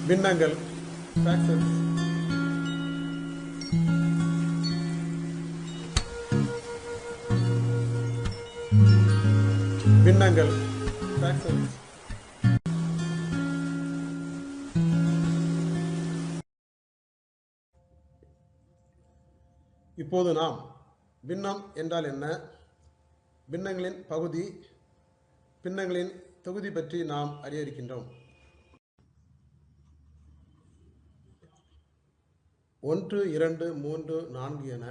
பின்னங்கள் fractions. பின்னங்கள் fractions. இப்போது நாம் பின்னம் என்றால் என்ன, பின்னங்களின் பகுதி, பின்னங்களின் தொகுதி பற்றி நாம் அறிய இருக்கின்றோம். 1, 2, 3, 4 என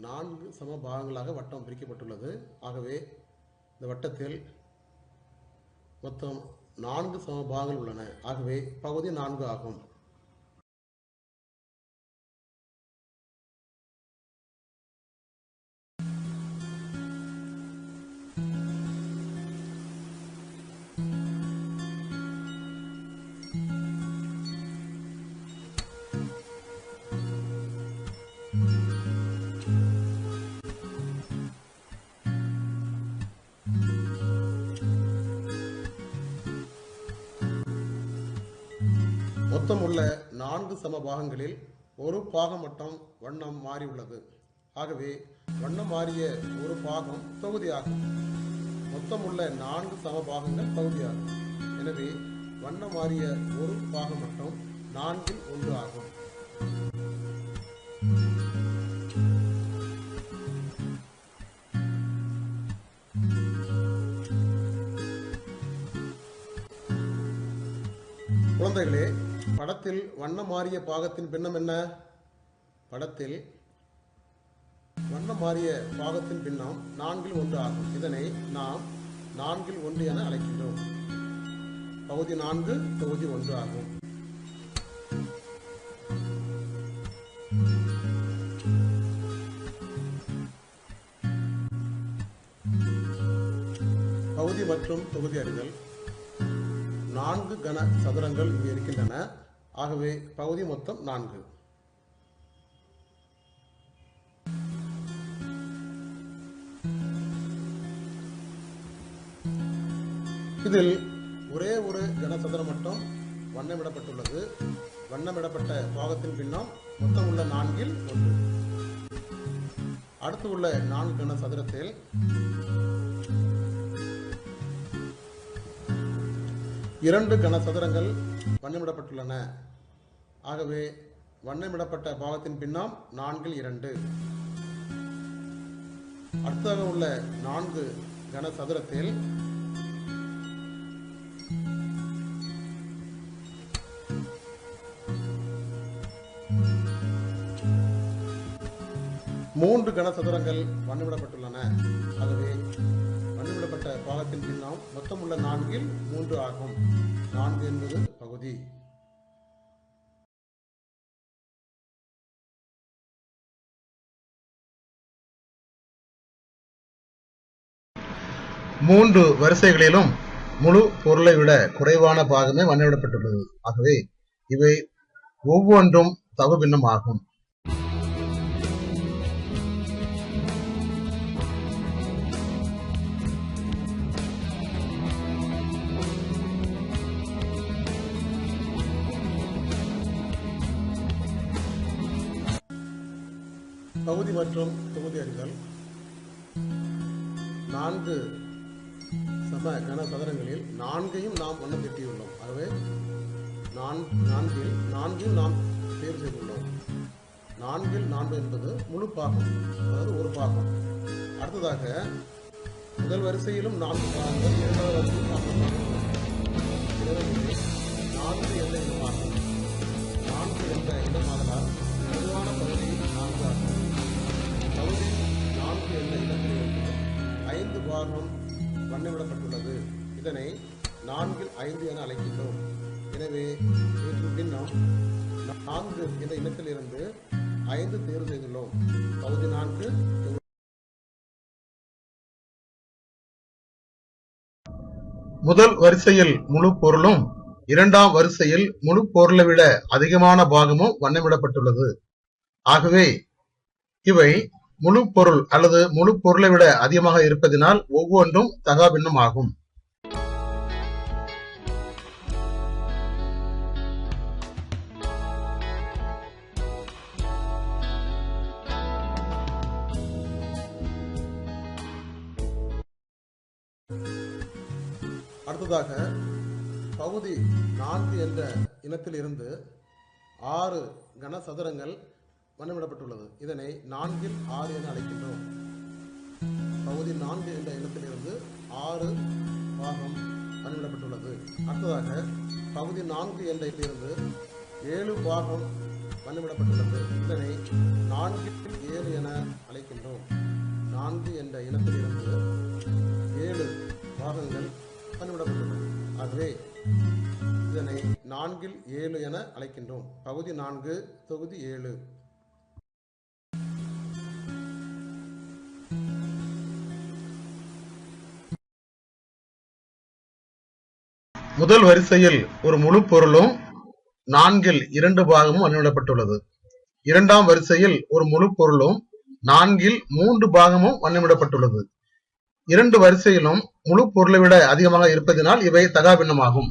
4 சம பாகங்களாக வட்டம் பிரிக்கப்பட்டுள்ளது. ஆகவே இந்த வட்டத்தில் மொத்தம் 4 சம பாகங்கள் உள்ளன. ஆகவே பகுதி 4 ஆகும். மொத்தம் உள்ள 4 சம பாகங்களில் ஒரு பாகம் மட்டும் வண்ணம் மாறியுள்ளது. ஆகவே வண்ணம் மாறிய ஒரு பாகம் தொகுதியாகும். மொத்தம் உள்ள 4 சம பாகங்கள் பகுதியாகும். எனவே வண்ணம் மாறிய ஒரு பாகம் மட்டும் 4 இல் 1 ஆகும். குழந்தைகளே, படத்தில் வண்ணம் மாறிய பாகத்தின் பின்னம் என்ன? படத்தில் வண்ணம் மாறிய பாகத்தின் பின்னம் 4 இல் 1 ஆகும். இதனை நாம் 4 இல் 1 என அழைக்கின்றோம். பகுதி 4 தொகுதி 1 ஆகும். பகுதி மற்றும் தொகுதி அறிதல். 4 கன சதுரங்கள் இங்கே இருக்கின்றன. ஆகவே பகுதி மொத்தம் 4. இதில் ஒரே ஒரு கனசதுரம் மட்டும் வண்ணமிடப்பட்டுள்ளது. வண்ணமிடப்பட்ட பாகத்தின் பின்னம் மொத்தம் உள்ள 4 இல் 1. அடுத்து உள்ள 4 கன சதுரத்தில் 2 கனசதுரங்கள் வண்ணமிடப்பட்டுள்ளன. ஆகவே வண்ணமிடப்பட்ட பாகத்தின் பின்னம் 4 இல் 2. அடுத்ததாக உள்ள 4 கனசதுரத்தில் 3 கனசதுரங்கள் வண்ணமிடப்பட்டுள்ளன. ஆகவே வண்ணமிடப்பட்ட பாகத்தின் பின்னம் மொத்தம் உள்ள 4 இல் 3 ஆகும். 4 என்பது பகுதி. மூன்று வரிசைகளிலும் முழு பொருளை விட குறைவான பாகமே வண்ணமிடப்பட்டுள்ளது. ஆகவே இவை ஒவ்வொன்றும் தகு பின்னம் ஆகும். பகுதி மற்றும் தொகுதி அறிதல். 4 சம கனசதுரங்களில் 4ஐயும் நாம் வண்ணம் தீட்டியுள்ளோம். ஆகவே 4 நாம் தேர்வு செய்துள்ளோம். 4 இல் 4 என்பது முழு பாகம், அதாவது ஒரு பாகம். அடுத்ததாக முதல் வரிசையிலும் 4 பாகங்கள், இரண்டாவது வரிசையில் 4 பாகங்கள். எனவே 4 என்ற இடமாகும். 4 என்ற இடமாகலாம் பொதுவான பகுதி 4 ஆகும். பகுதி 4 என்ற இடத்திலிருந்து 5 பாகம் வண்ணமிடப்பட்டுள்ளது. இதனை 4 இல் 5 என அழைக்கின்றோம். எனவே இதற்கு பின்னம் 4 என்ற இடத்திலிருந்து 5 தேர்வு செய்துள்ளோம். பகுதி 4. முதல் வரிசையில் முழு பொருளும், இரண்டாம் வரிசையில் முழு பொருளை விட அதிகமான பாகமும் வண்ணமிடப்பட்டுள்ளது. ஆகவே இவை முழு பொருள் அல்லது முழு பொருளை விட அதிகமாக இருப்பதினால் ஒவ்வொன்றும் தகாபின்னம் ஆகும். அடுத்ததாக பகுதி 4 என்ற இனத்தில் இருந்து 6 கனசதுரங்கள் வண்ணமிடப்பட்டுள்ளது. இதனை 4 இல் 6 என அழைக்கின்றோம். பகுதி 4 என்ற இனத்திலிருந்து 6 பாகம் வண்ணமிடப்பட்டுள்ளது. அடுத்ததாக பகுதி 4 என்ற இதிலிருந்து 7 பாகம் வண்ணமிடப்பட்டுள்ளது. இதனை 4 இல் 7 என அழைக்கின்றோம். 4 என்ற இனத்திலிருந்து 7 பாகங்கள் வண்ணமிடப்பட்டுள்ளது. ஆகவே இதனை 4 இல் 7 என அழைக்கின்றோம். பகுதி 4 தொகுதி 7. முதல் வரிசையில் ஒரு முழு பொருளும் 4 இல் 2 பாகமும் வண்ணமிடப்பட்டுள்ளது. இரண்டாம் வரிசையில் ஒரு முழு பொருளும் 4 இல் 3 பாகமும் வண்ணமிடப்பட்டுள்ளது. இரண்டு வரிசையிலும் முழு பொருளை விட அதிகமாக இருப்பதனால் இவை தகாபின்னமாகும்.